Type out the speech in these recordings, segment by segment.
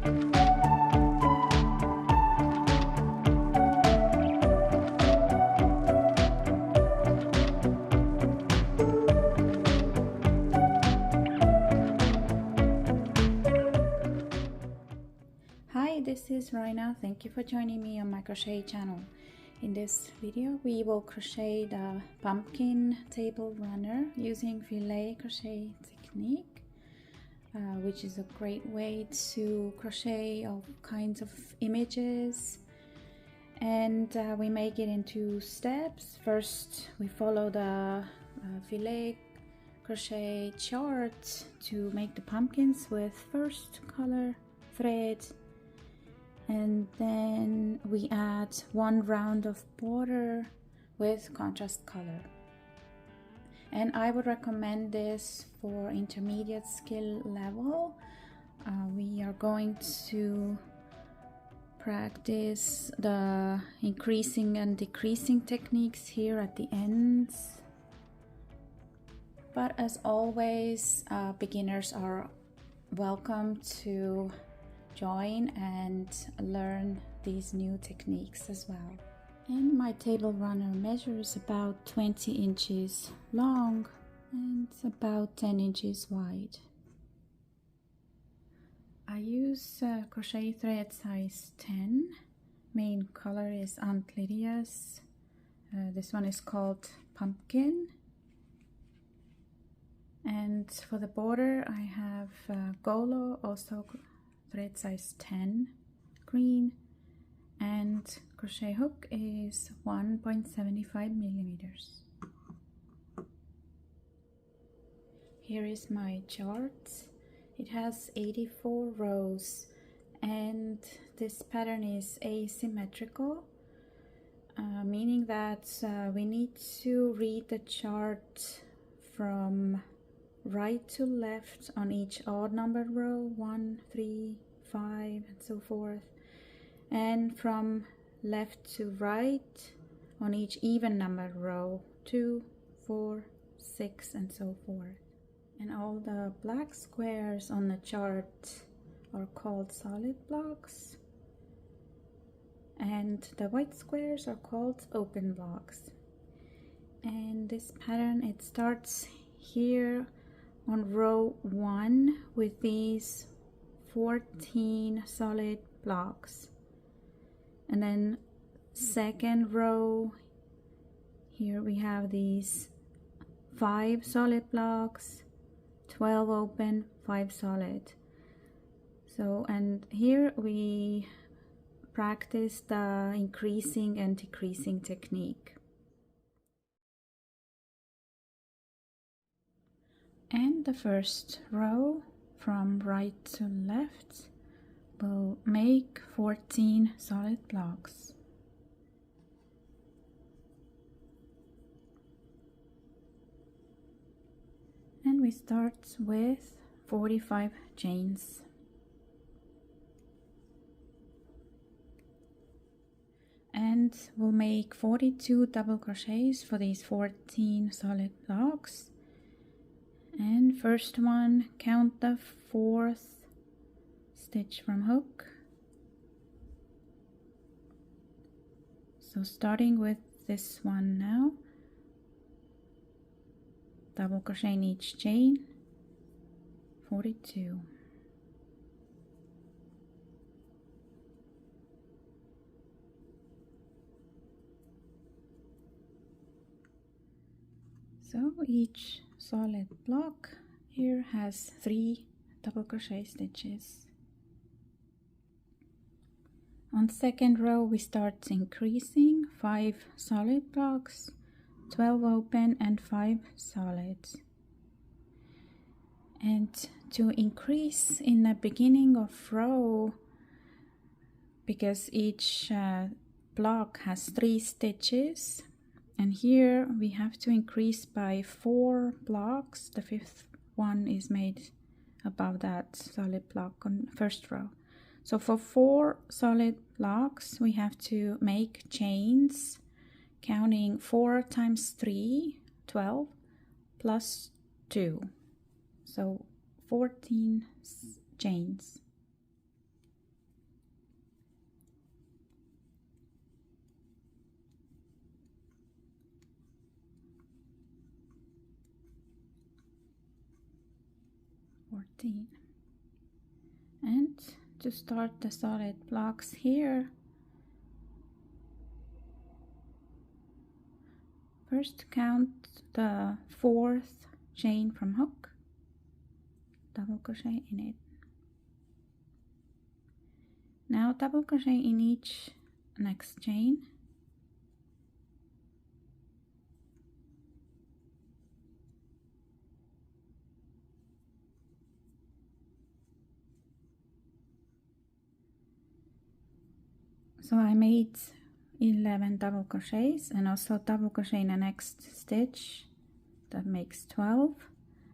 Hi, this is Raina. Thank you for joining me on my crochet channel. In this video we will crochet the pumpkin table runner using filet crochet technique, which is a great way to crochet all kinds of images. And we make it in 2 steps. First we follow the filet crochet chart to make the pumpkins with first color thread, and then we add 1 round of border with contrast color. And I would recommend this for intermediate skill level. We are going to practice the increasing and decreasing techniques here at the ends. But as always, beginners are welcome to join and learn these new techniques as well. And my table runner measures about 20 inches long and about 10 inches wide. I use crochet thread size 10. Main color is Aunt Lydia's. This one is called Pumpkin. And for the border I have Golo, also thread size 10, green, and crochet hook is 1.75 millimeters. Here is my chart. It has 84 rows, and this pattern is asymmetrical, meaning that we need to read the chart from right to left on each odd numbered row, 1, 3, 5, and so forth, and from left to right on each even numbered row, 2, 4, 6, and so forth. And all the black squares on the chart are called solid blocks, and the white squares are called open blocks. And this pattern, it starts here on row 1 with these 14 solid blocks, and then second row here we have these 5 solid blocks, 12 open, 5 solid. So, and here we practice the increasing and decreasing technique. And the first row from right to left will make 14 solid blocks. And we start with 45 chains. And we'll make 42 double crochets for these 14 solid blocks. And first one, count the 4th stitch from hook. So starting with this one now, double crochet in each chain, 42. So each solid block here has 3 double crochet stitches. On second row we start increasing, 5 solid blocks, 12 open and 5 solid. And to increase in the beginning of row, because each block has 3 stitches, and here we have to increase by 4 blocks. The 5th one is made above that solid block on first row. So for 4 solid blocks we have to make chains, counting 4 times 3, 12, plus 2. So 14 chains. 14. And to start the solid blocks here, first count the 4th chain from hook, double crochet in it. Now double crochet in each next chain. So I made 11 double crochets and also double crochet in the next stitch, that makes 12,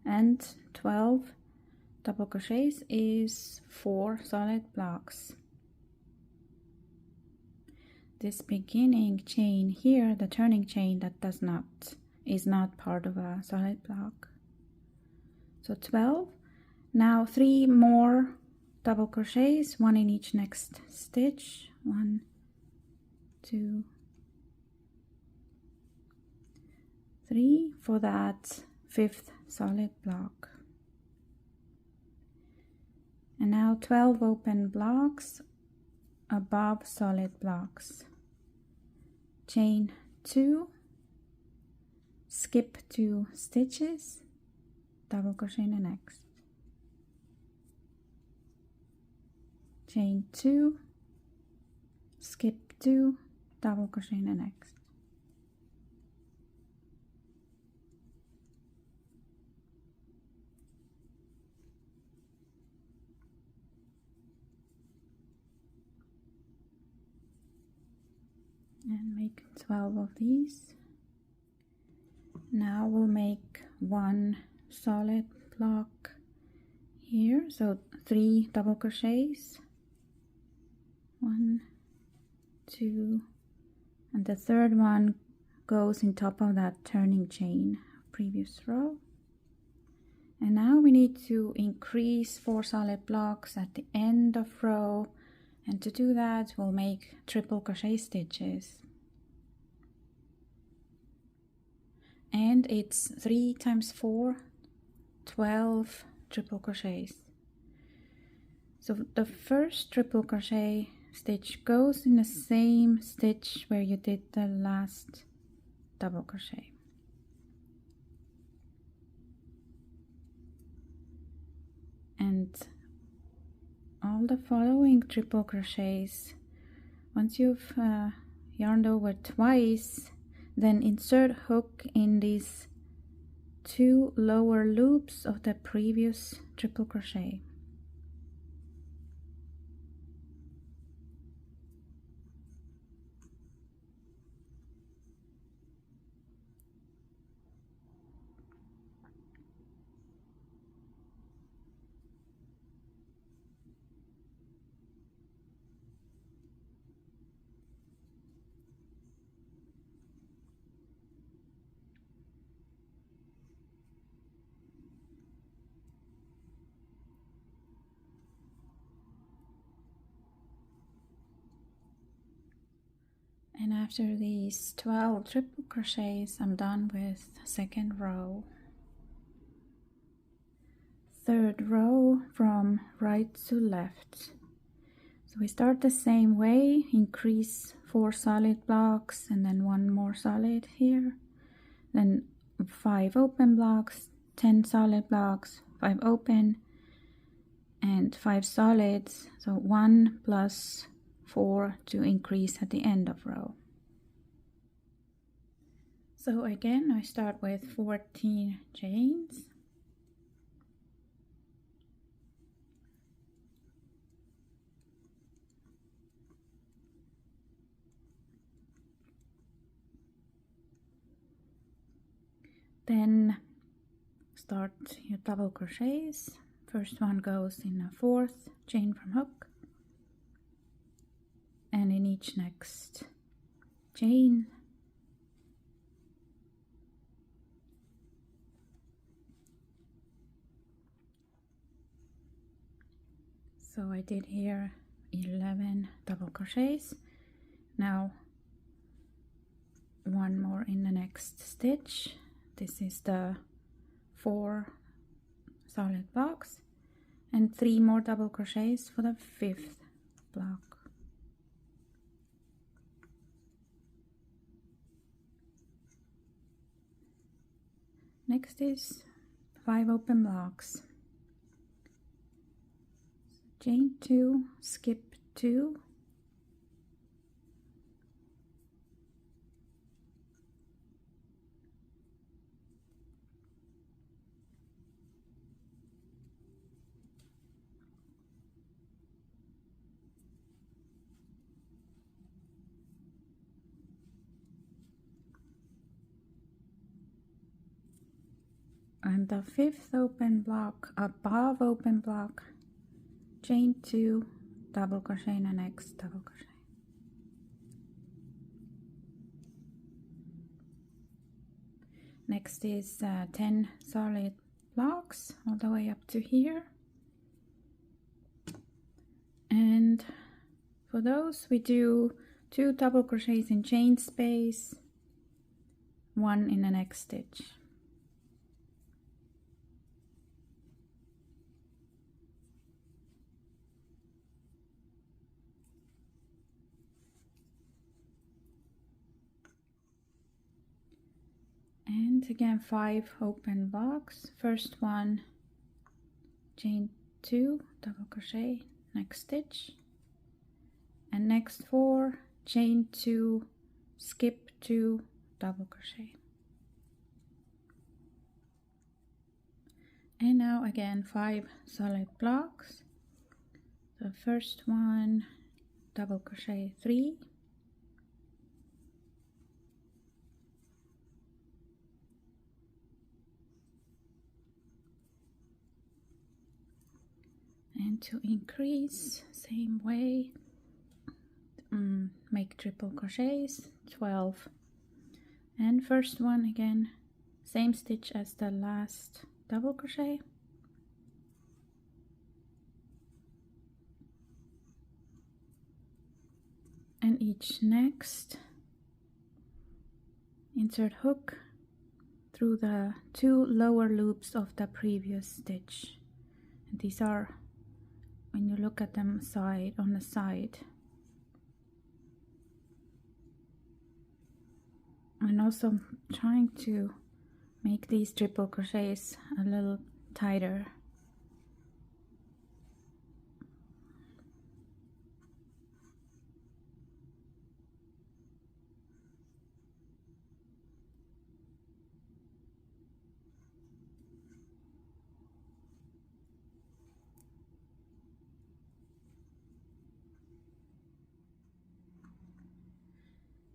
and 12 double crochets is 4 solid blocks. This beginning chain here, the turning chain, that is not part of a solid block. So 12. Now 3 more double crochets, 1 in each next stitch. 1, 2, 3 for that 5th solid block. And now 12 open blocks above solid blocks. Chain 2, skip 2 stitches, double crochet in the next. Chain 2, skip 2, double crochet in the next. And make 12 of these. Now we'll make 1 solid block here, so 3 double crochets, 1, 2, and the 3rd one goes in top of that turning chain previous row. And now we need to increase 4 solid blocks at the end of row, and to do that we'll make triple crochet stitches, and it's 3 times 4, 12 triple crochets. So the first triple crochet stitch goes in the same stitch where you did the last double crochet. And all the following triple crochets, once you've yarned over twice, then insert hook in these 2 lower loops of the previous triple crochet. And after these 12 triple crochets, I'm done with second row. Third row from right to left. So we start the same way, increase 4 solid blocks and then 1 more solid here. Then 5 open blocks, 10 solid blocks, 5 open, and 5 solids. So 1 plus 4 to increase at the end of row. So again, I start with 14 chains. Then start your double crochets. First one goes in a 4th chain from hook, and in each next chain so I did here 11 double crochets. Now 1 more in the next stitch. This is the 4 solid blocks, and 3 more double crochets for the 5th block. Next is 5 open blocks. Chain 2, skip 2, and the 5th open block, above open block, chain 2, double crochet in the next double crochet. Next is 10 solid blocks all the way up to here, and for those we do 2 double crochets in chain space, 1 in the next stitch. And again 5 open blocks. First one, chain 2, double crochet, next stitch, and next 4, chain 2, skip 2, double crochet. And now again 5 solid blocks. The first one, double crochet 3, and to increase, same way, make triple crochets, 12, and first one again, same stitch as the last double crochet, and each next, insert hook through the 2 lower loops of the previous stitch. And these are, when you look at them on the side. And also trying to make these triple crochets a little tighter.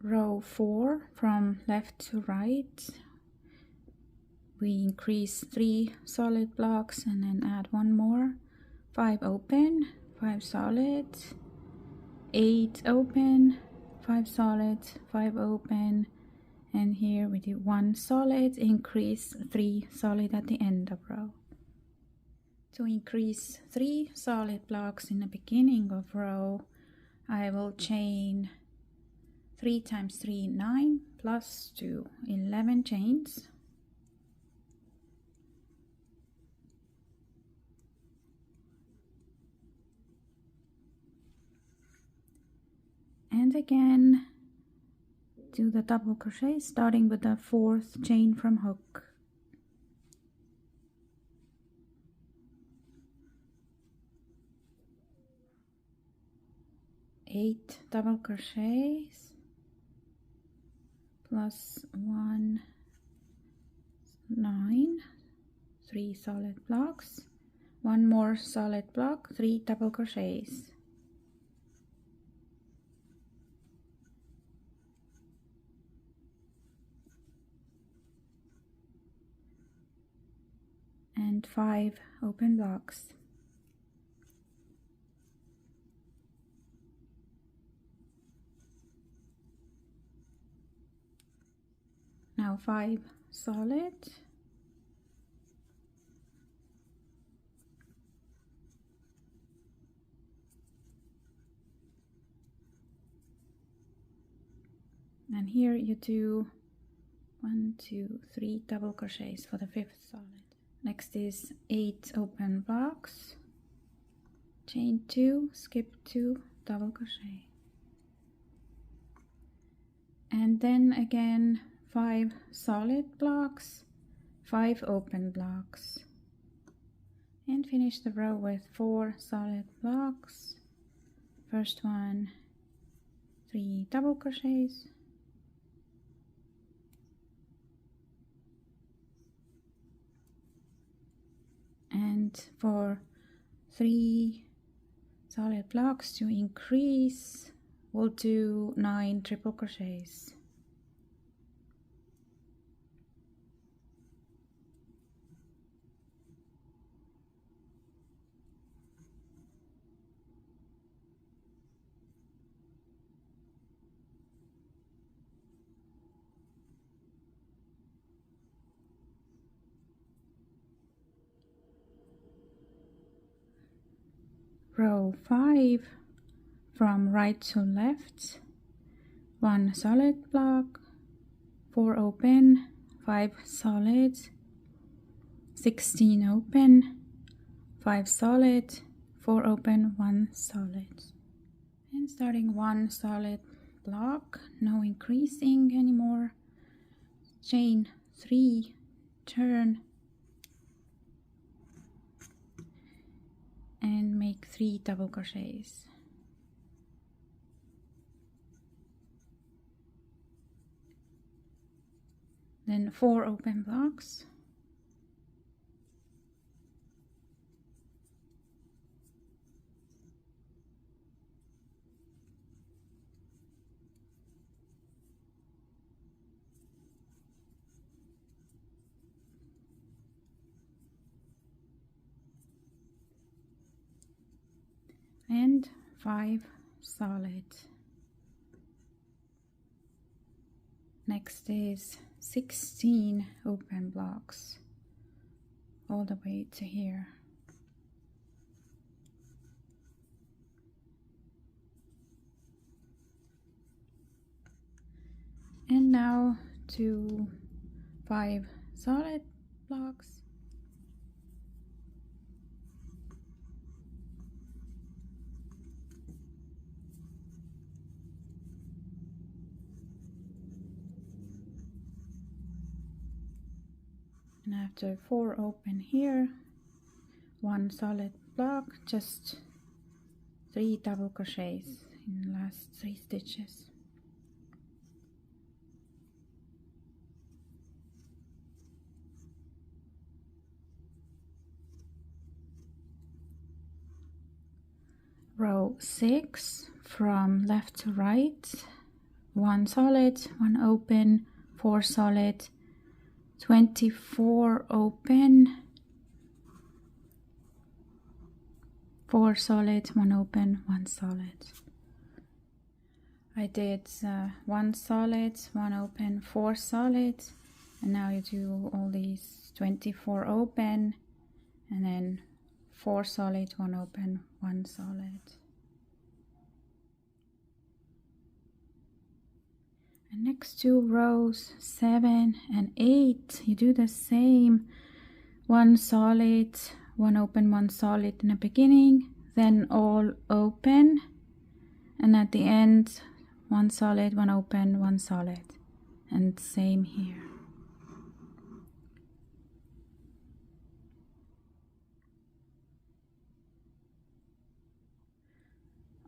Row 4, from left to right, we increase 3 solid blocks and then add 1 more, 5 open, 5 solid, 8 open, 5 solid, 5 open, and here we do 1 solid, increase 3 solid at the end of row. To increase 3 solid blocks in the beginning of row, I will chain 3 times 3, 9, plus 2, 11 chains. And again, do the double crochet, starting with the 4th chain from hook. Eight double crochets. Plus 1, 9, 3 solid blocks, 1 more solid block, 3 double crochets, and 5 open blocks. Now 5 solid, and here you do 1, 2, 3 double crochets for the 5th solid. Next is 8 open blocks. chain 2, skip 2, double crochet, and then again 5 solid blocks, 5 open blocks, and finish the row with 4 solid blocks. First one, 3 double crochets, and for 3 solid blocks to increase, we'll do 9 triple crochets. Row 5, from right to left, 1 solid block, 4 open, 5 solid, 16 open, 5 solid, 4 open, 1 solid. And starting 1 solid block, no increasing anymore, chain 3, turn, and make 3 double crochets. Then 4 open blocks, and 5 solid. Next is 16 open blocks all the way to here. And now to 5 solid blocks, and after 4 open here, 1 solid block, just 3 double crochets in the last 3 stitches. Row 6, from left to right, 1 solid, 1 open, 4 solid, 24 open, 4 solid, 1 open, 1 solid. I did 1 solid, 1 open, 4 solid, and now you do all these 24 open, and then 4 solid, 1 open, 1 solid. And next 2 rows 7 and 8, you do the same, 1 solid, 1 open, 1 solid in the beginning, then all open, and at the end 1 solid, 1 open, 1 solid, and same here.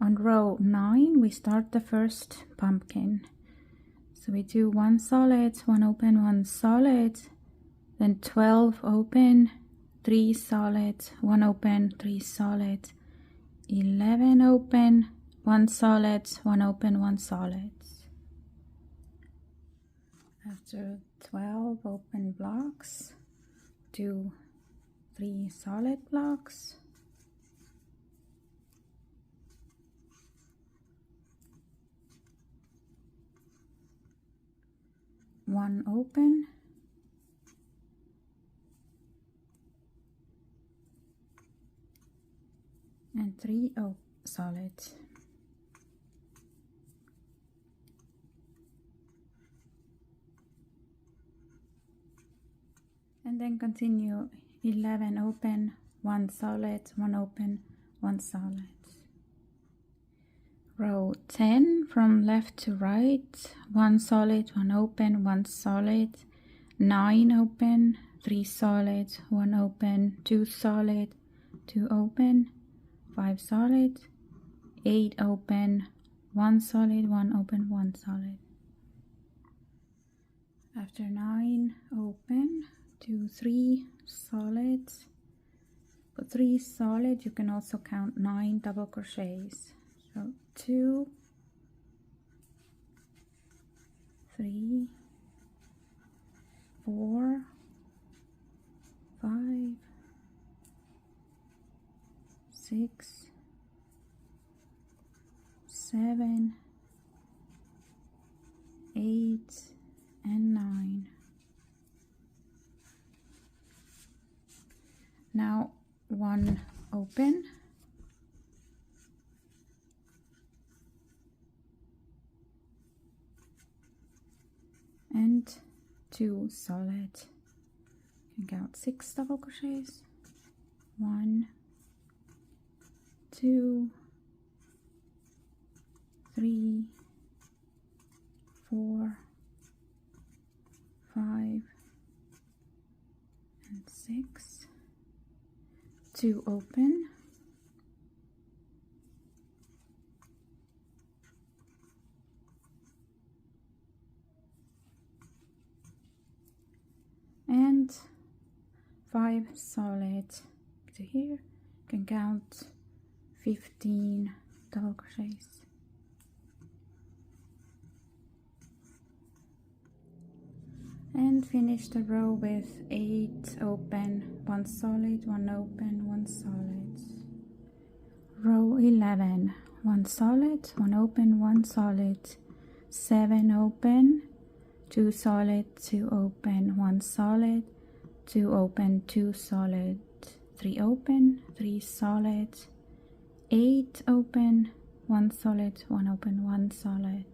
On row 9 we start the first pumpkin. So we do 1 solid, 1 open, 1 solid, then 12 open, 3 solid, 1 open, 3 solid, 11 open, 1 solid, 1 open, 1 solid. After 12 open blocks, do 3 solid blocks, one open, and 3 solid. And then continue 11 open, 1 solid, 1 open, 1 solid. Row 10 from left to right, 1 solid, 1 open, 1 solid, 9 open, 3 solid, 1 open, 2 solid, 2 open, 5 solid, 8 open, 1 solid, 1 open, 1 solid. After 9 open, 2, 3 solid. For 3 solid, you can also count 9 double crochets. So 2, 3, 4, 5, 6, 7, 8, and 9. Now 1 open, and 2 solid. You can count 6 double crochets. 1, 2, 3, 4, 5, and 6. 2 open, and 5 solid to here. You can count 15 double crochets. And finish the row with 8 open, 1 solid, 1 open, 1 solid. Row 11, 1 solid, 1 open, 1 solid, 7 open, 2 solid, 2 open, 1 solid, 2 open, 2 solid, 3 open, 3 solid, 8 open, 1 solid, 1 open, 1 solid.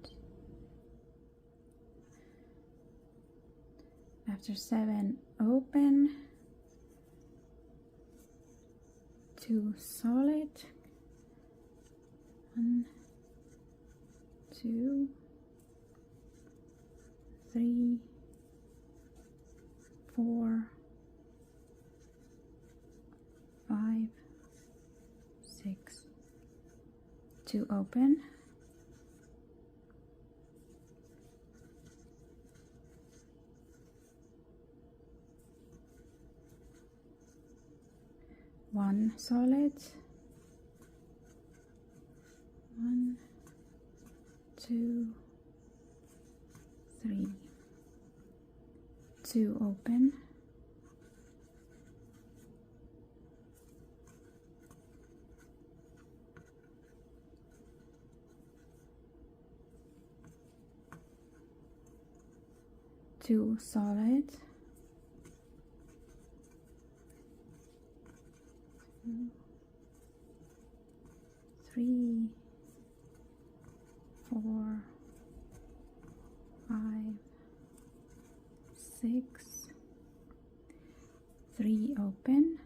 After 7 open, 2 solid, 1, 2, 3, 4, 5, 6, 2 open, 1 solid, 1, 2, 3, 2 open, 2 solid, 2, 3, 4, 5, 6, 3 open,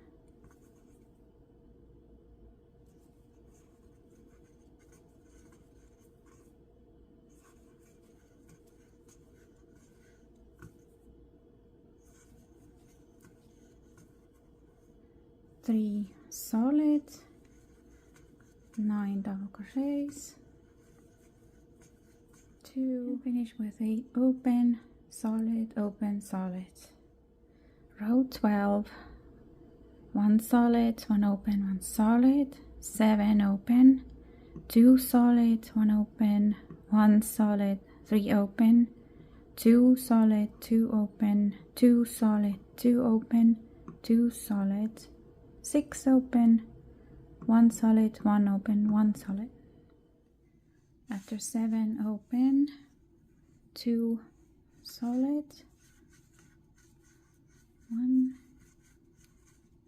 3 solid, 9 double crochets, 2, finish with 8 open, solid, open, solid. Row 12, 1 solid, 1 open, 1 solid, 7 open, 2 solid, 1 open, 1 solid, 3 open, 2 solid, 2 open, 2 solid, 2 open, 2 solid, 6 open, 1 solid, 1 open, 1 solid. After 7 open, 2 solid, 1,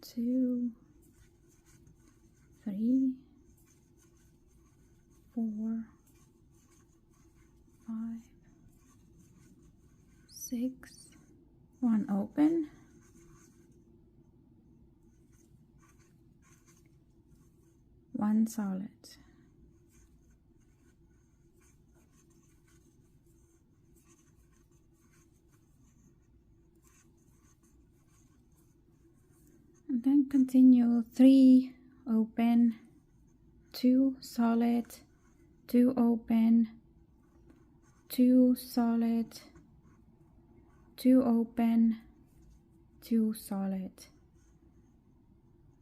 2, 3, 4, 5, 6, 1 open, 1 solid, and then continue 3 open, 2 solid, 2 open, 2 solid, 2 open, 2 solid,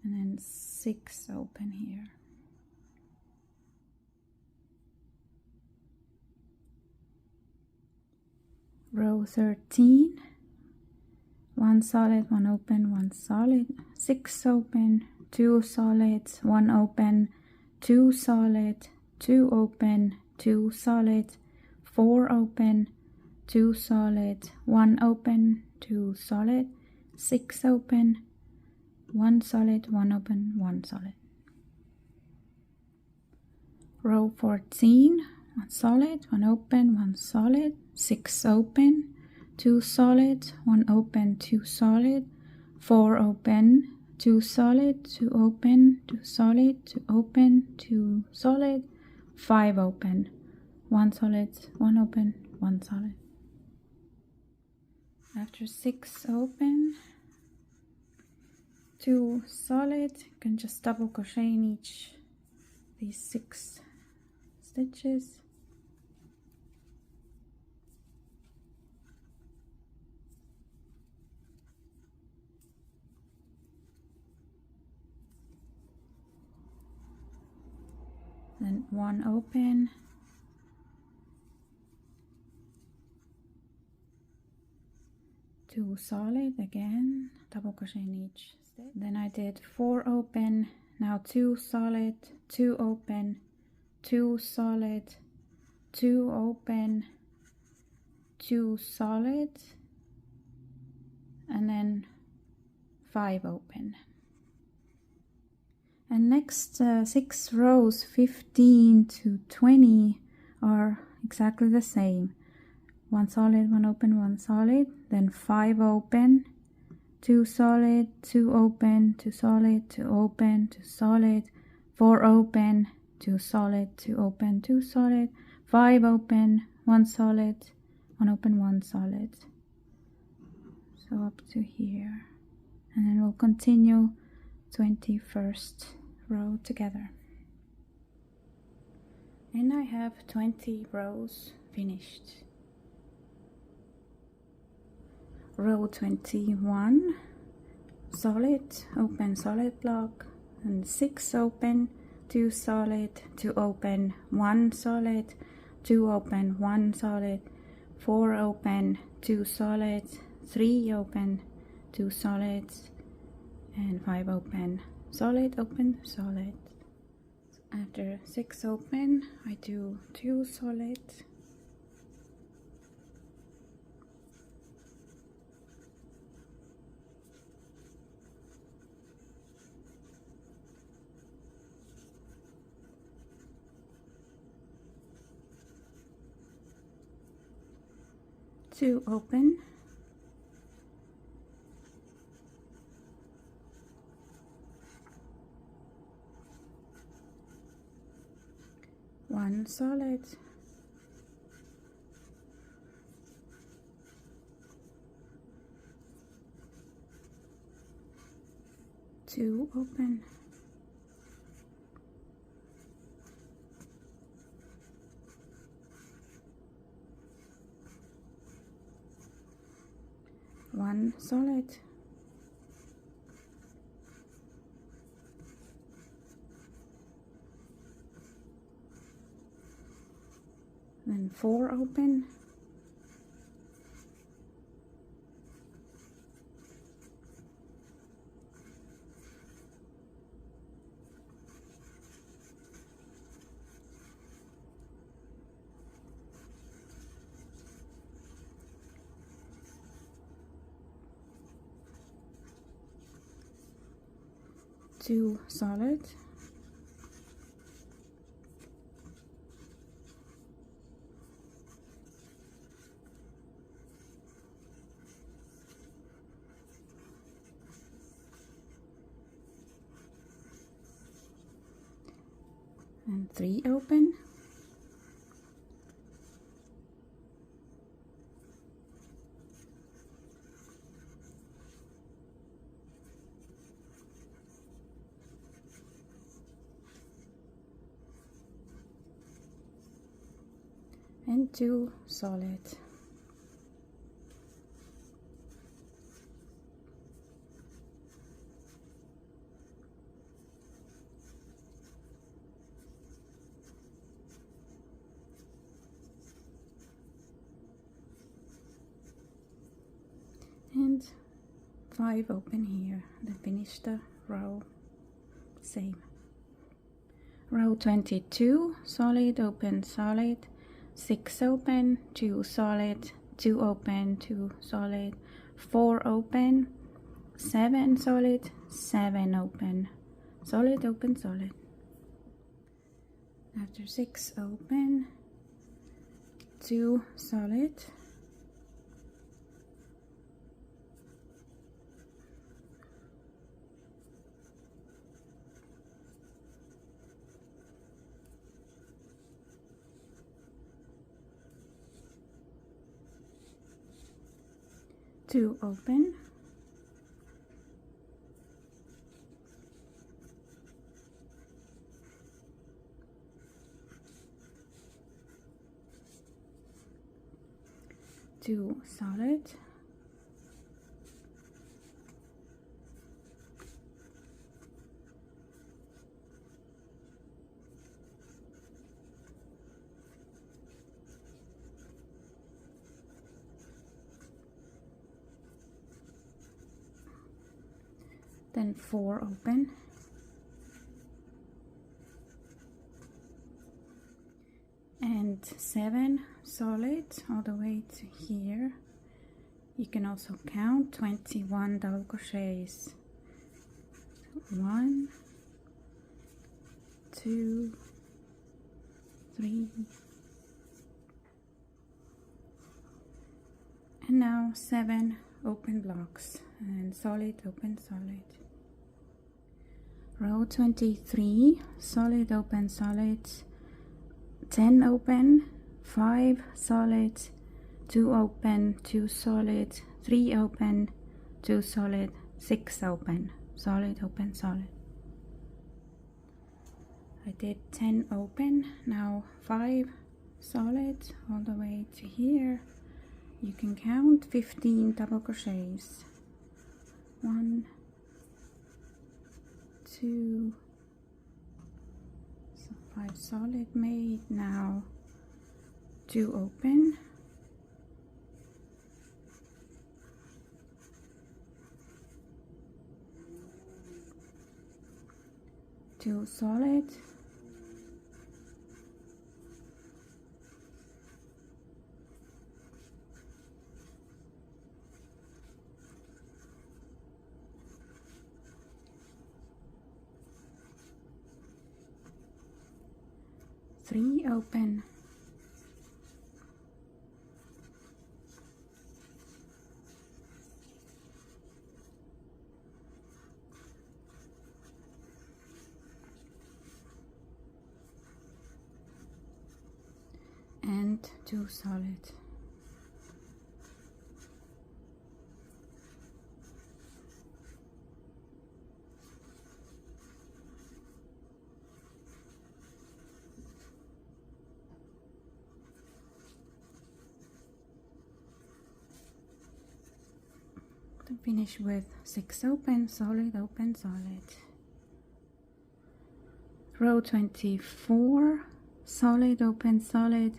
and then 6 open here. Row 13, 1 solid, 1 open, 1 solid, 6 open, 2 solid, 1 open, 2 solid, 2 open, 2 solid, 4 open, 2 solid, 1 open, 2 solid, 6 open, 1 solid, 1 open, 1 solid. Row 14, 1 solid, 1 open, 1 solid, 6 open, 2 solid, 1 open, 2 solid, 4 open, 2 solid, 2 open, 2 solid, 2 open, 2 solid, 5 open, 1 solid, 1 open, 1 solid. After 6 open, 2 solid, you can just double crochet in each these 6 stitches. Then 1 open, 2 solid, again double crochet in each stitch. Then I did 4 open, now 2 solid, 2 open, 2 solid, 2 open, 2 solid, and then 5 open. And next 6 rows 15 to 20 are exactly the same. 1 solid, 1 open, 1 solid, then 5 open, 2 solid, 2 open, 2 solid, 2 open, 2 solid, 4 open, 2 solid, 2 open, 2 solid, 5 open, 1 solid, 1 open, 1 solid. So up to here, and then we'll continue 21st row together. And I have 20 rows finished. Row 21, solid, open, solid block, and 6 open, 2 solid, 2 open, 1 solid, 2 open, 1 solid, 4 open, 2 solid, 3 open, 2 solids, and 5 open, solid, open, solid. After 6 open, I do 2 solid, 2 open, 1 solid, 2 open, 1 solid, 4 open, 2 solid, and 3 open, and 2 solid. And 5 open here to finish the row. Same. Row 22, solid, open, solid, 6 open, 2 solid, 2 open, 2 solid, 4 open, 7 solid, 7 open, solid, open, solid. After 6 open, 2 solid, 2 open, 2 solid, 4 open, and 7 solid all the way to here. You can also count 21 double crochets. 1, 2, 3, and now 7 open blocks and solid, open, solid. Row 23, solid, open, solid, 10 open, 5 solid, 2 open, 2 solid, 3 open, 2 solid, 6 open, solid, open, solid. I did 10 open, now 5 solid all the way to here. You can count 15 double crochets. 1, 2, so 5 solid made. Now 2 open, 2 solid, 3 open, 2 solid. To finish with 6 open, solid, open, solid. Row 24, solid, open, solid,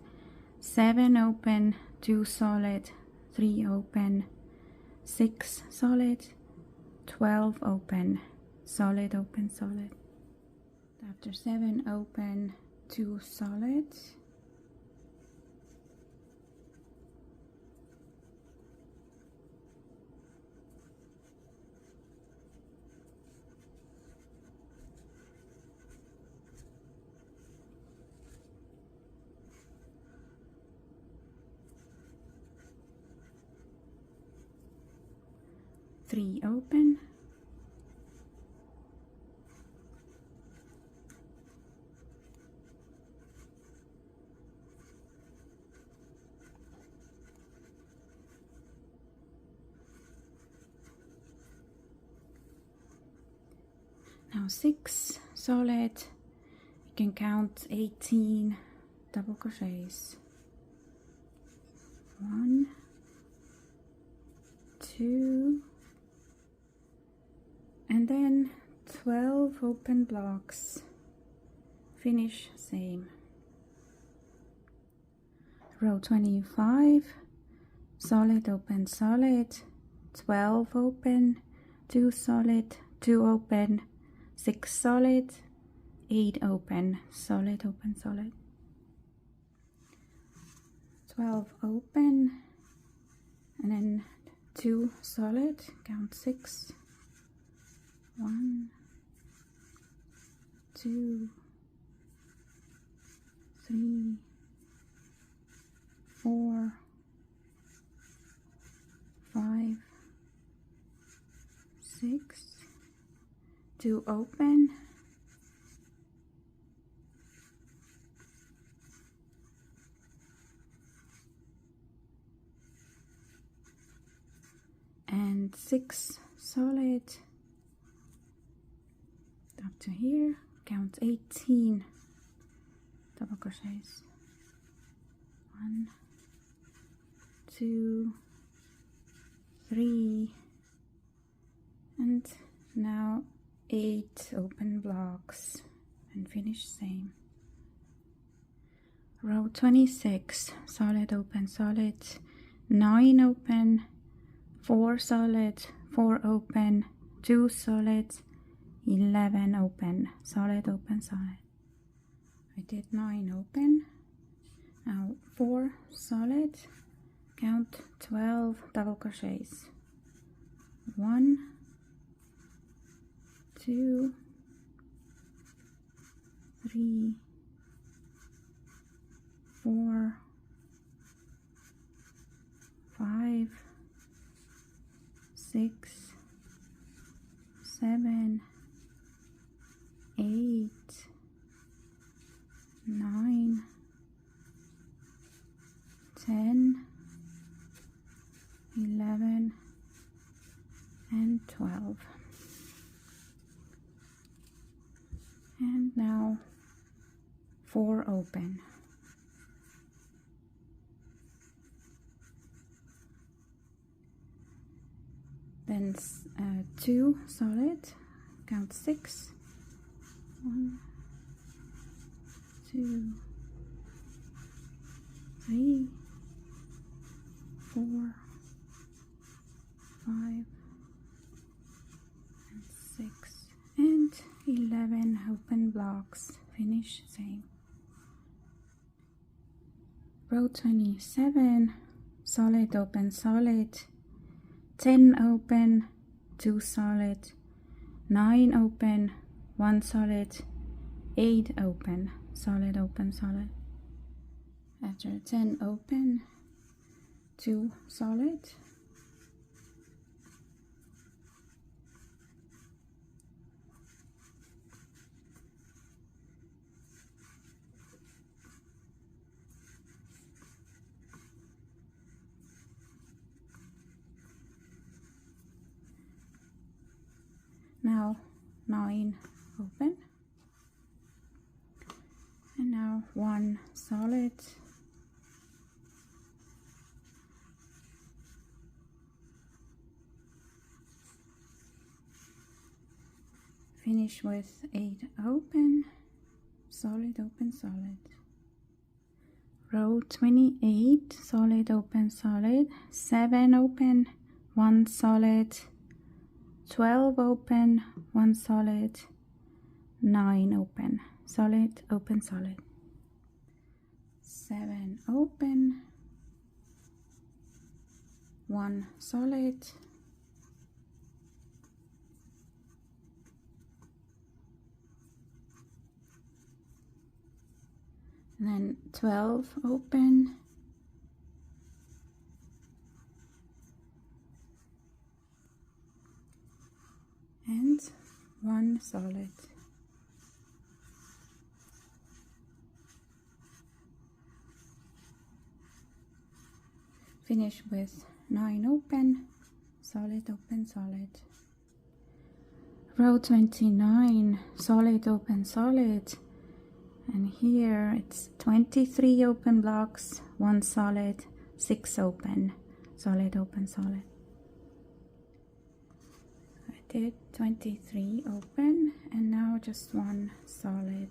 7 open, 2 solid, 3 open, 6 solid, 12 open, solid, open, solid. After 7 open, 2 solid, 3 open, Now 6 solid, you can count 18 double crochets. 1, 2, and then 12 open blocks. Finish same. Row 25, solid, open, solid, 12 open, 2 solid, 2 open, 6 solid, 8 open, solid, open, solid, 12 open, and then 2 solid, count 6, 1, 2, 3, 4, 5, 6, 2 open, and 6 solid up to here, count 18 double crochets. 1, 2, 3, and now 8 open blocks, and finish same. Row 26, solid, open, solid, 9 open, 4 solid, 4 open, 2 solid, 11 open, solid, open, solid. I did 9 open. Now 4 solid, count 12 double crochets. 1, 2, 3, 4, 5, 6, 7, 8, 9, 10, 11, and 12. And now 4 open. Then 2 solid, count 6, 1, 2, 3, 4, 5, and 6, and 11 open blocks. Finish same. Row 27, solid, open, solid, 10 open, 2 solid, 9 open, 1 solid, 8 open, solid, open, solid. After 10 open, 2 solid, now 9 open, and now 1 solid, finish with 8 open, solid, open, solid. Row 28, solid, open, solid, 7 open, 1 solid, 12 open, 1 solid, 9 open, solid, open, solid. 7 open, 1 solid, and then 12 open, and 1 solid. Finish with 9 open, solid, open, solid. Row 29, solid, open, solid, and here it's 23 open blocks, 1 solid, 6 open, solid, open, solid. I did 23 open and now just 1 solid.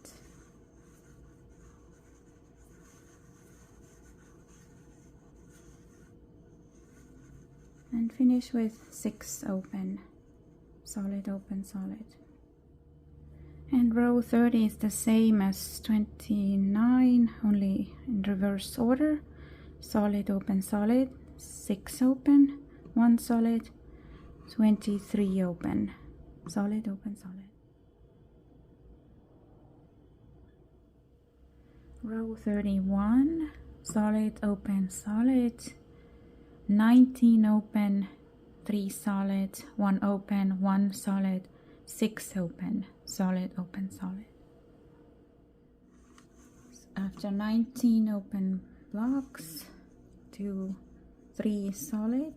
And finish with 6 open, solid, open, solid. And row 30 is the same as 29, only in reverse order. Solid, open, solid, 6 open, 1 solid, 23 open, solid, open, solid. Row 31, solid, open, solid, 19 open, 3 solid, 1 open, 1 solid, 6 open, solid, open, solid. After 19 open blocks, 2, 3 solid,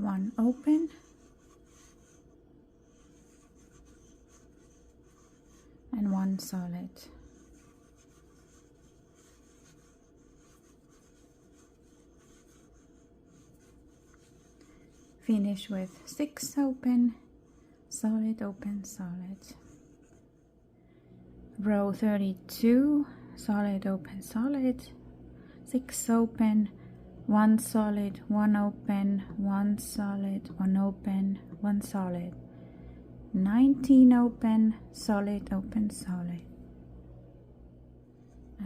one open, and 1 solid. Finish with 6 open, solid, open, solid. Row 32, solid, open, solid, 6 open, 1 solid, 1 open, 1 solid, 1 open, 1 solid. 19 open, solid, open, solid.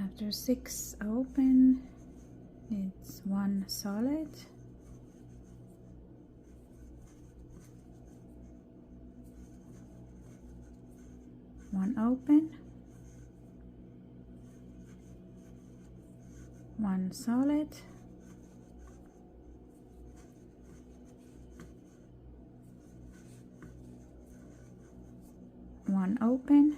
After 6 open, it's 1 solid, one open, 1 solid, one open,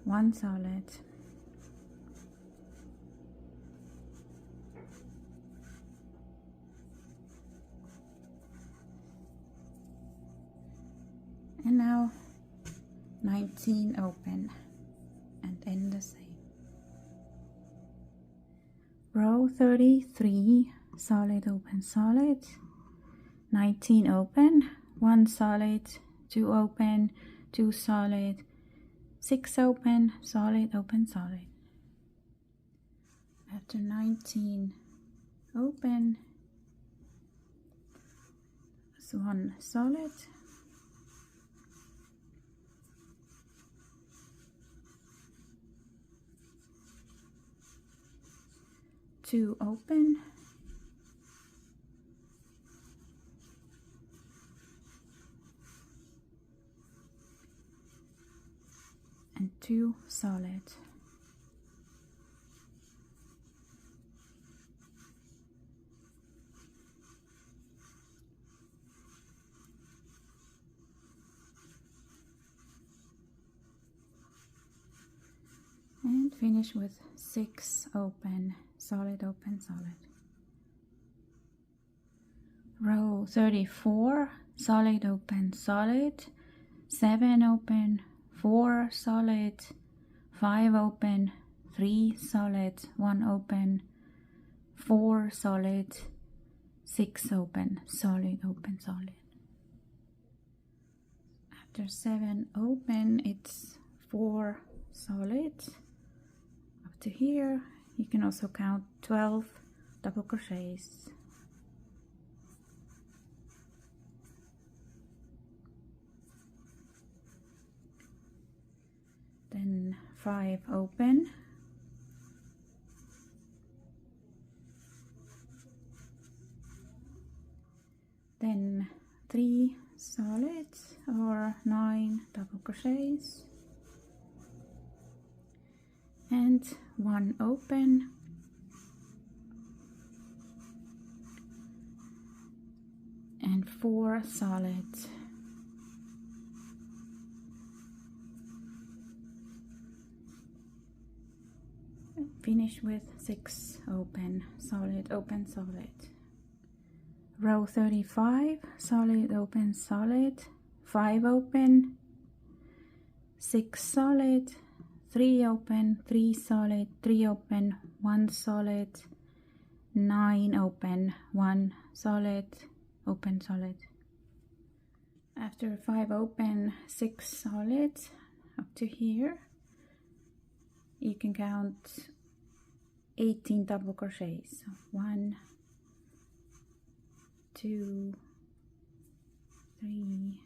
1 solid, and now 19 open and end the same. Row 33, solid, open, solid, 19 open, 1 solid, 2 open, 2 solid, 6 open, solid, open, solid. After 19 open, it's 1 solid, two open, and 2 solid. And finish with 6 open, solid, open, solid. Row 34, solid, open, solid, 7 open, 4 solid, 5 open, 3 solid, 1 open, 4 solid, 6 open, solid, open, solid. After 7 open, it's 4 solid. Up to here, you can also count 12 double crochets. Then 5 open, then 3 solid or 9 double crochets, and 1 open, and 4 solid. Finish with 6 open, solid, open, solid. Row 35, solid, open, solid, 5 open, 6 solid, 3 open, 3 solid, 3 open, 1 solid, 9 open, 1 solid, open, solid. After 5 open, 6 solid up to here, you can count 18 double crochets. 1, 2, 3,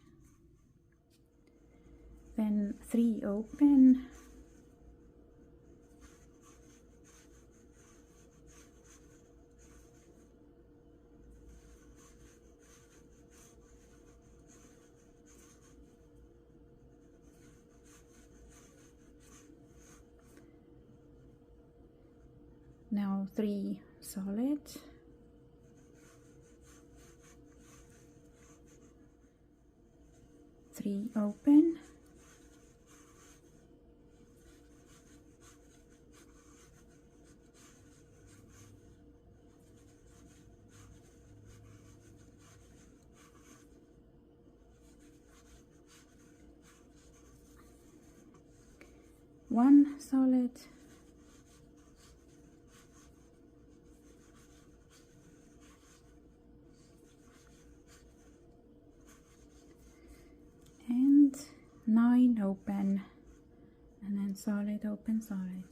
then 3 open, now 3 solid, three open, one solid, and 9 open, and then solid, open, solid.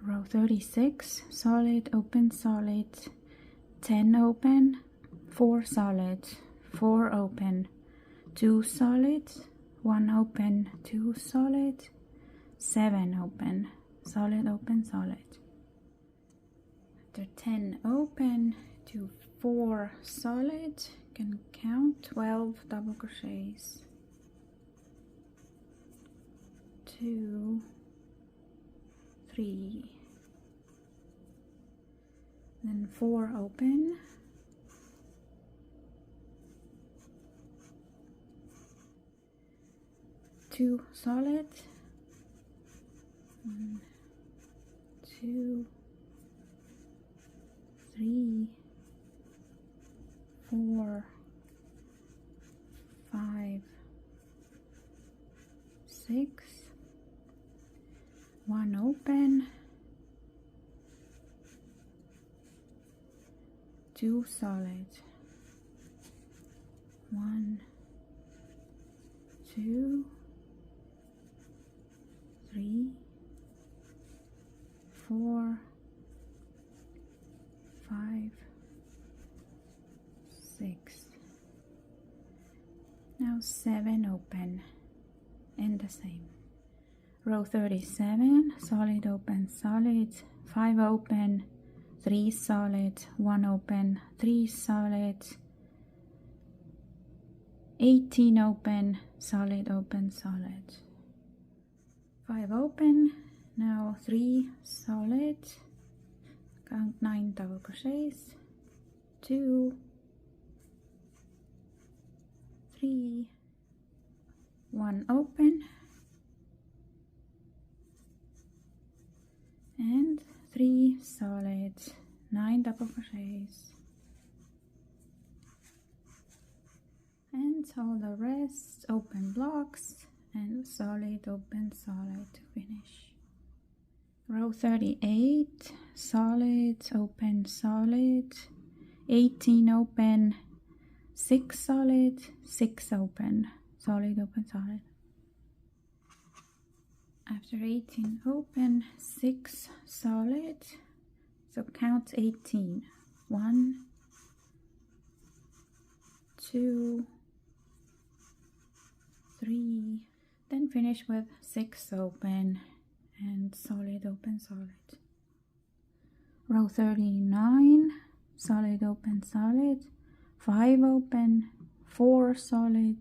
Row 36, solid, open, solid, 10 open, 4 solid, 4 open, 2 solid, 1 open, 2 solid, 7 open, solid, open, solid. After 10 open to 4 solid, you can count 12 double crochets. 2, 3, then 4 open, two solid, 1, 2, 3, 4, 5, 6, 1 open, 2 solid, 1, 2, 3, 4, 5, 6. Now 7 open and the same. Row 37, solid, open, solid, 5 open, 3 solid, 1 open, 3 solid, 18 open, solid, open, solid, 5 open, now 3 solid, count 9 double crochets, 2, 3, 1 open, and 3 solid, 9 double crochets, and all the rest open blocks and solid, open, solid to finish. Row 38, solid, open, solid, 18 open, 6 solid, 6 open, solid, open, solid. After 18 open, 6 solid, so count 18, 1, 2, 3, then finish with 6 open and solid, open, solid. Row 39, solid, open, solid, 5 open, 4 solid,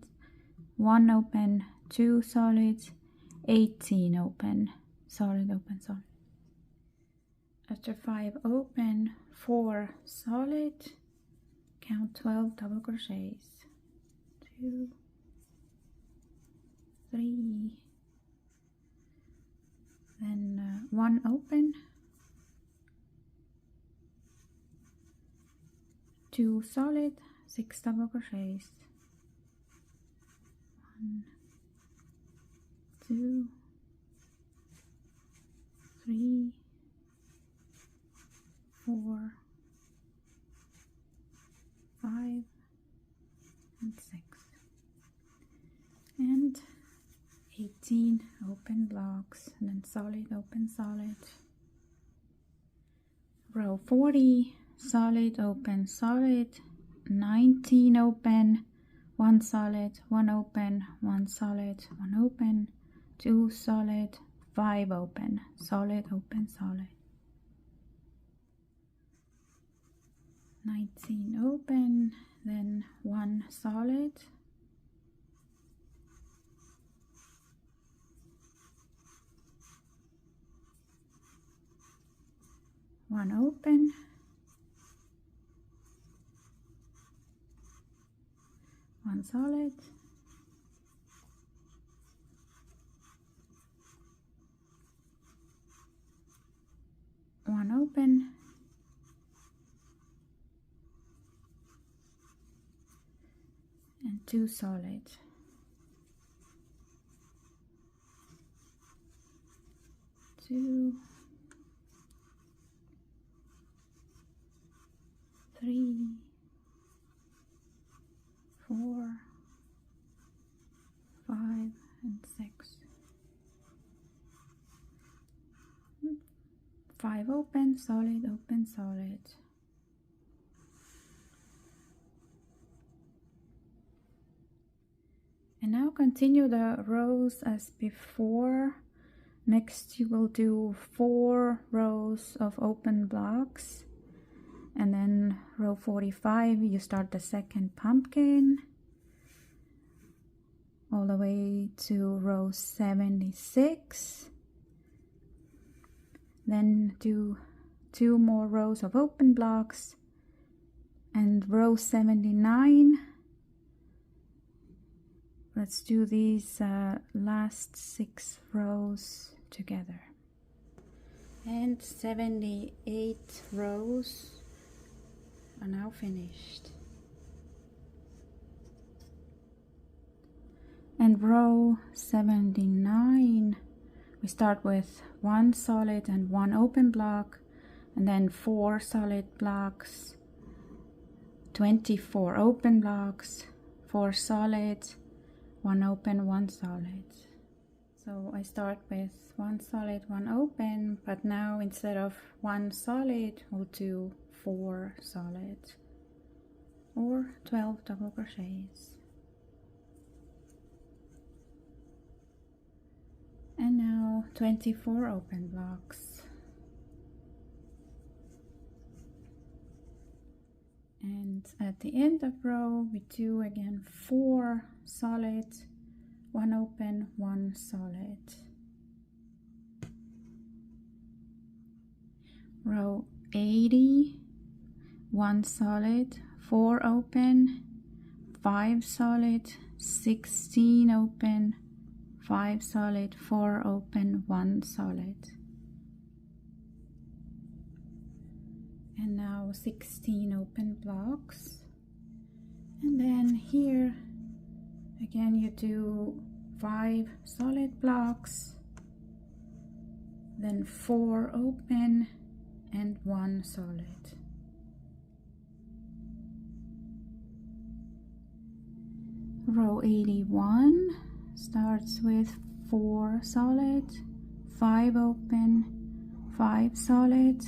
1 open, 2 solid, 18 open, solid, open, solid. After 5 open, 4 solid, count 12 double crochets. 2, 3, then 1 open, 2 solid, 6 double crochets. 1, 2, 3, 4, 5, and 6, and 18 open blocks, and then solid, open, solid. Row 40, solid, open, solid. 19 open, 1 solid, 1 open, 1 solid, 1 open, 2 solid, 5 open, solid, open, solid. 19 open, then 1 solid, 1 open, 1 solid, 1 open, and 2 solid. 2, 3, 4, 5, and 6. 5 open, solid, open, solid. And now continue the rows as before. Next you will do 4 rows of open blocks, and then row 45 you start the second pumpkin all the way to row 76. Then do 2 more rows of open blocks, and row 79. Let's do these last 6 rows together. And 78 rows are now finished. And row 79, we start with 1 solid and 1 open block, and then 4 solid blocks, 24 open blocks, 4 solid, 1 open, 1 solid. So I start with 1 solid, 1 open, but now instead of 1 solid we'll do 4 solid, or 12 double crochets. And now 24 open blocks. And at the end of row we do again 4 solid, 1 open, 1 solid. Row 80, 1 solid, 4 open, 5 solid, 16 open, 5 solid, 4 open, 1 solid. And now 16 open blocks. And then here again you do 5 solid blocks, then 4 open and 1 solid. Row 81 starts with 4 solid, 5 open, 5 solid,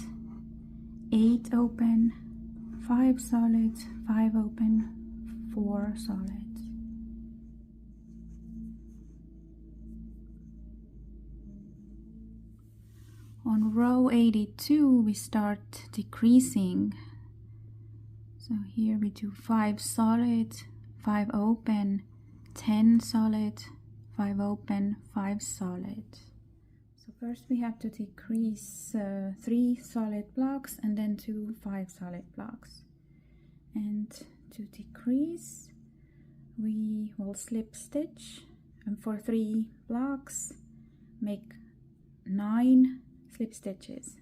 8 open, 5 solid, 5 open, 4 solid. On row 82 we start decreasing. So here we do 5 solid, 5 open, 10 solid, 5 open, 5 solid. So first we have to decrease 3 solid blocks and then 2 5 solid blocks. And to decrease, we will slip stitch, and for 3 blocks make 9 slip stitches,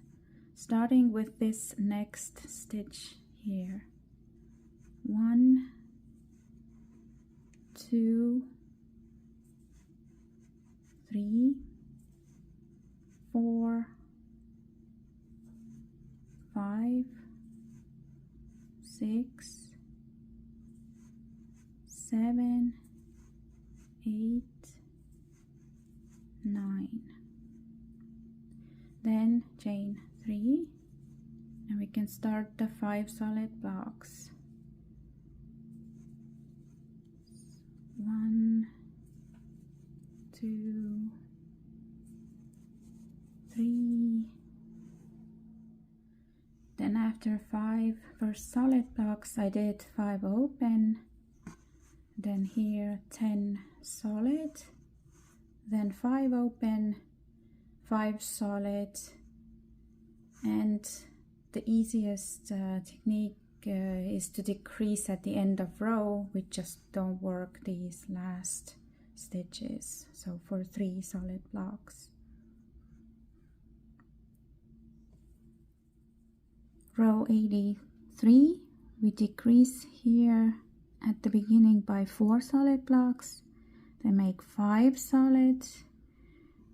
starting with this next stitch here. 1, 2, 3, 4, 5, 6, 7, 8, 9. Then chain 3, and we can start the 5 solid blocks. 1, 2, 3. Then after 5 first solid blocks, I did 5 open, then here 10 solid, then 5 open, 5 solid, and the easiest technique is to decrease at the end of row. We just don't work these last stitches, so for 3 solid blocks. Row 83, we decrease here at the beginning by 4 solid blocks, then make 5 solid,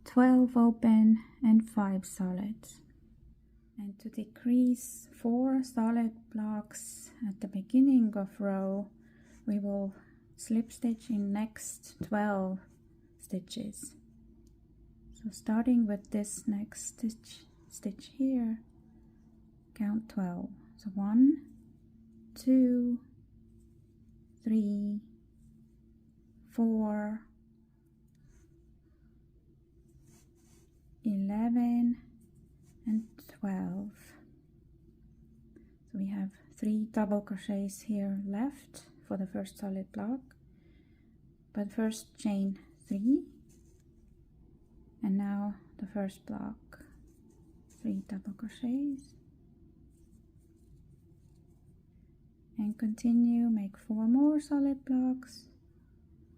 12 open, and 5 solid. And to decrease 4 solid blocks at the beginning of row, we will slip stitch in next 12 stitches. So starting with this next stitch here, count 12. So 1, 2, 3, 4, 11, and 12. So we have 3 double crochets here left for the first solid block, but first chain 3, and now the first block, 3 double crochets, and continue, make 4 more solid blocks,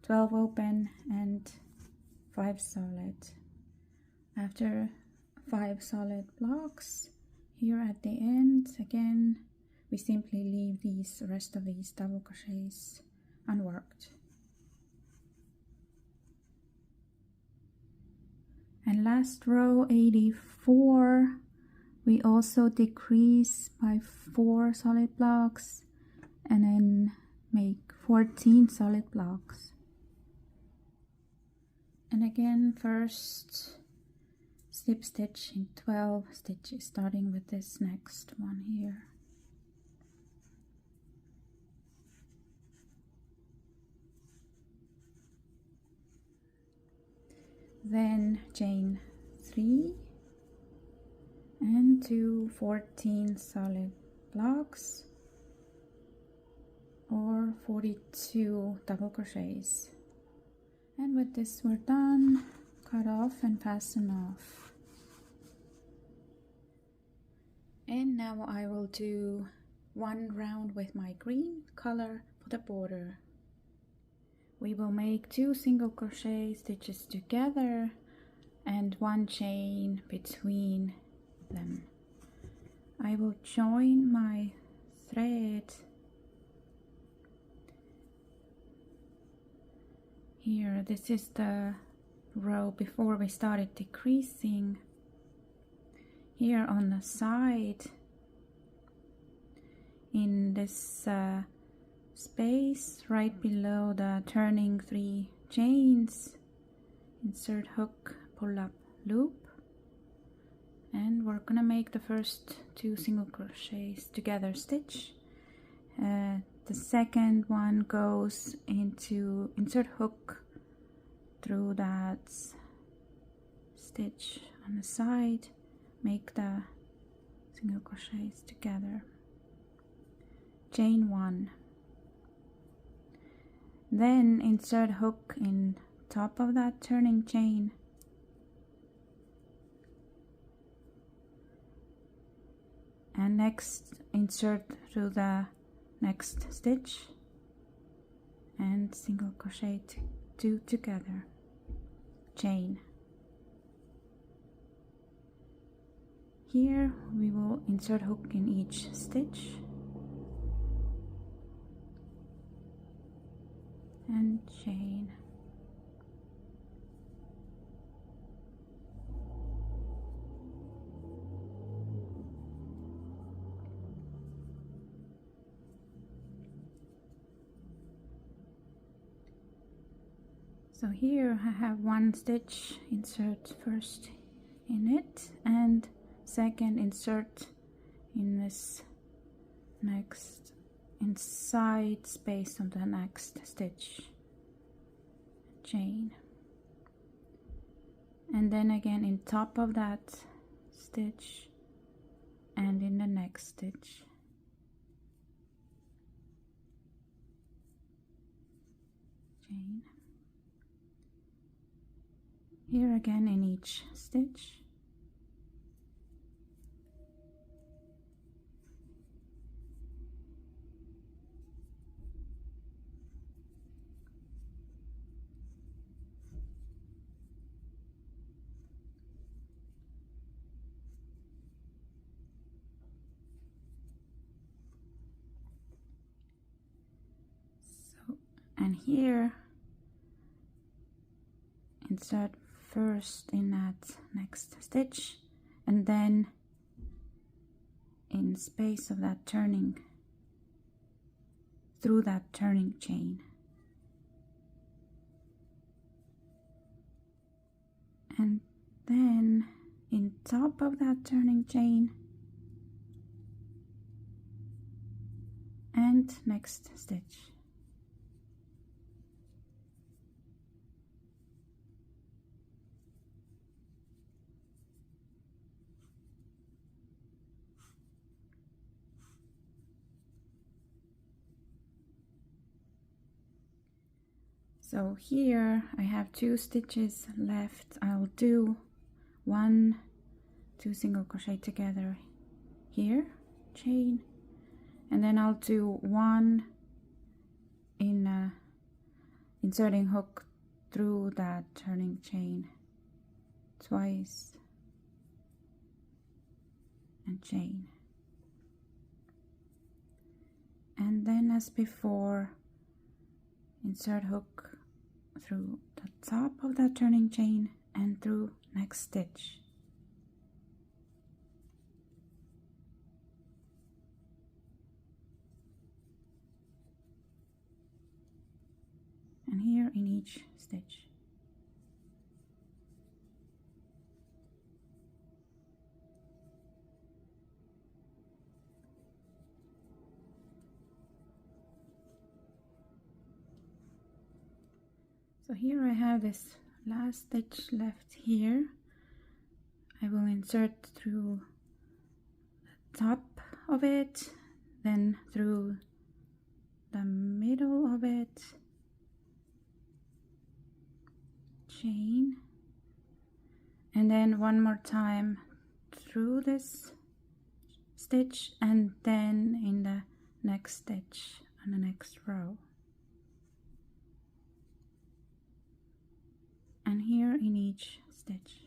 12 open and 5 solid. After 5 solid blocks, here at the end again we simply leave these rest of these double crochets unworked. And last row 84, we also decrease by 4 solid blocks and then make 14 solid blocks. And again, first slip stitch in 12 stitches, starting with this next one here. Then chain 3 and 2 14 solid blocks or 42 double crochets. And with this we're done. Cut off and fasten off. And now I will do one round with my green color for the border. We will make 2 single crochet stitches together and 1 chain between them. I will join my thread here. This is the row before we started decreasing. Here on the side, in this space right below the turning 3 chains, insert hook, pull up loop, and we're gonna make the first 2 single crochets together stitch. The second one goes into insert hook through that stitch on the side, make the single crochets together, chain 1, then insert hook in top of that turning chain, and next insert through the next stitch and single crochet two together, chain. Here we will insert hook in each stitch and chain. So here I have one stitch, insert first in it and second insert in this next inside space of the next stitch, chain, and then again in top of that stitch and in the next stitch, chain. Here again in each stitch, and here insert first in that next stitch and then in space of that turning, through that turning chain, and then in top of that turning chain and next stitch. So here I have 2 stitches left. I'll do 1, 2 single crochet together here, chain, and then I'll do 1 in inserting hook through that turning chain twice and chain, and then as before insert hook through the top of that turning chain and through next stitch. And here in each stitch. So here I have this last stitch left here. I will insert through the top of it, then through the middle of it, chain, and then one more time through this stitch and then in the next stitch on the next row. And here in each stitch.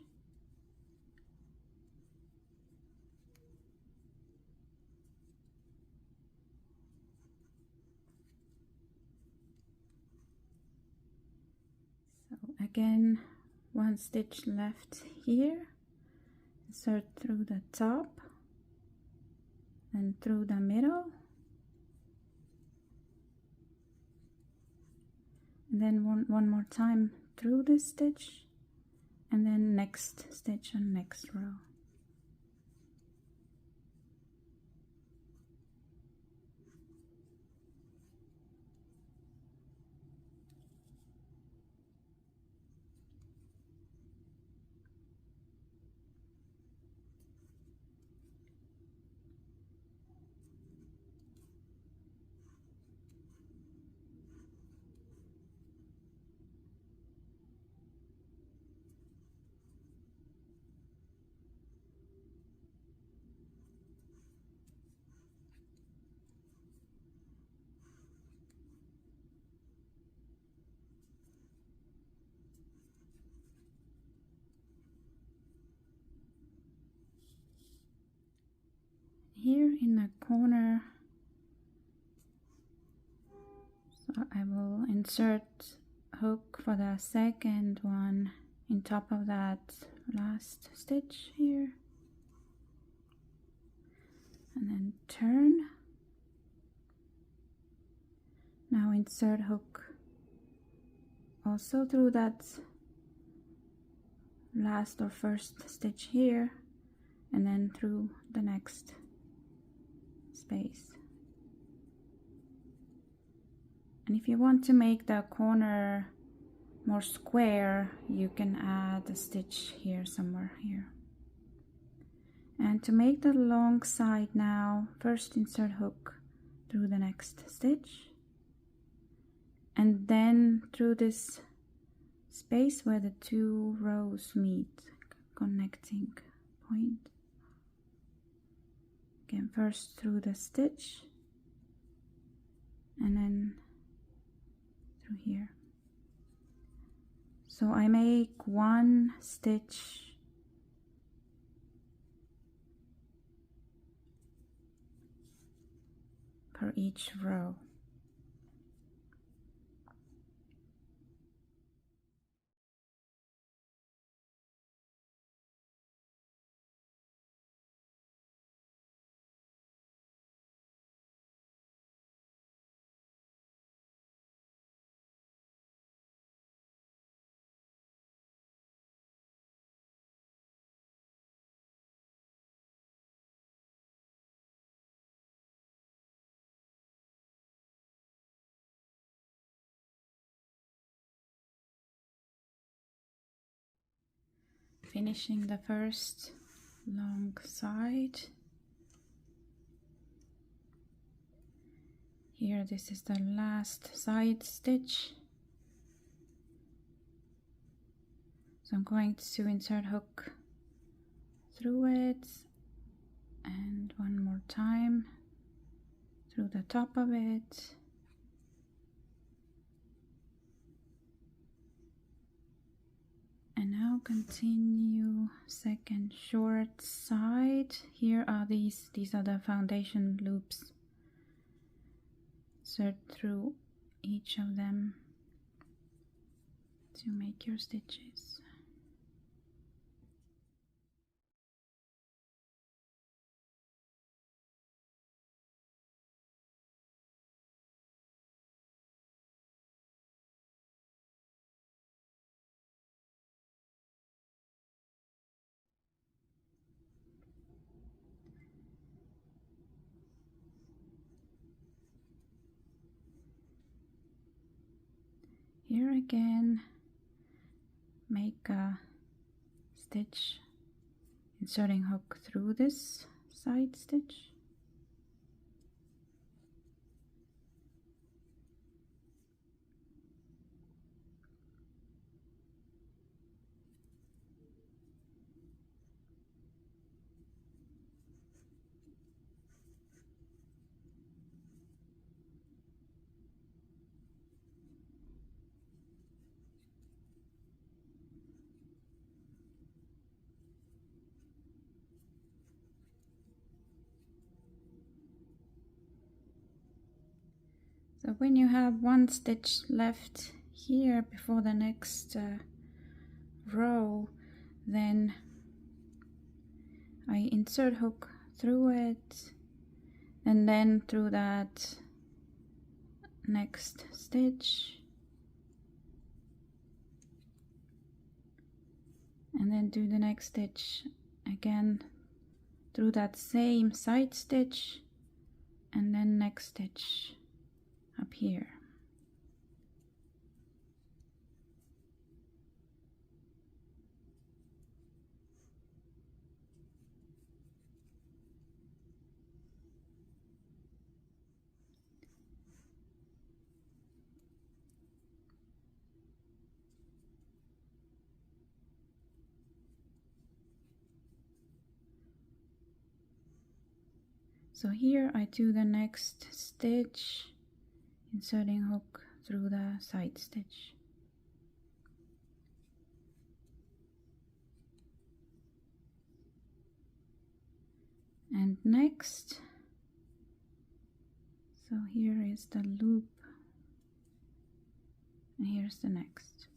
So again, 1 stitch left here, insert through the top and through the middle, and then one more time through this stitch and then next stitch on next row. here in the corner, so I will insert hook for the second one in top of that last stitch here, and then turn. Now insert hook also through that last or first stitch here, and then through the next space. And if you want to make the corner more square, you can add a stitch here somewhere here. And to make the long side now, first insert hook through the next stitch, and then through this space where the two rows meet, connecting point. Again, first through the stitch, and then through here. So I make one stitch per each row. Finishing the first long side. Here, this is the last side stitch. So I'm going to insert hook through it, and one more time through the top of it. And now continue second short side. Here are these are the foundation loops. Insert through each of them to make your stitches. Here again, make a stitch, inserting hook through this side stitch. So when you have one stitch left here before the next row, then I insert hook through it, and then through that next stitch, and then do the next stitch again through that same side stitch, and then next stitch up here. So here I do the next stitch, inserting hook through the side stitch. And next, so here is the loop, and here's the next.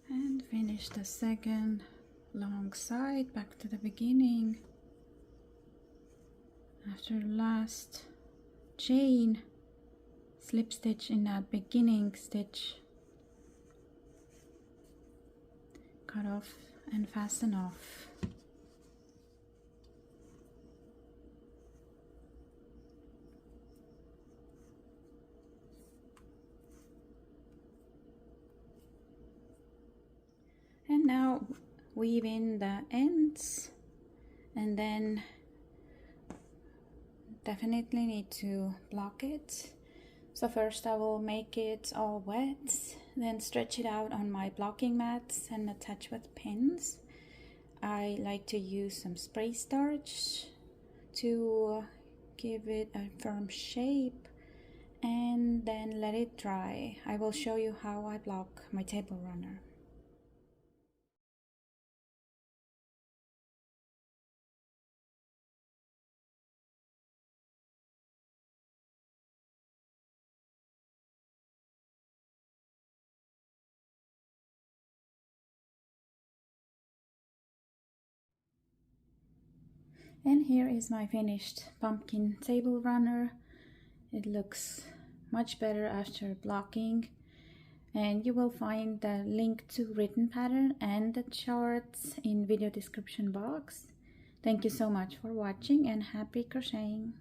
And finish the second long side back to the beginning. After last chain, slip stitch in that beginning stitch, cut off and fasten off. And now weave in the ends, and then definitely need to block it. So first I will make it all wet, then stretch it out on my blocking mats and attach with pins. I like to use some spray starch to give it a firm shape, and then let it dry. I will show you how I block my table runner. And here is my finished pumpkin table runner. It looks much better after blocking, and you will find the link to written pattern and the charts in video description box. Thank you so much for watching, and happy crocheting!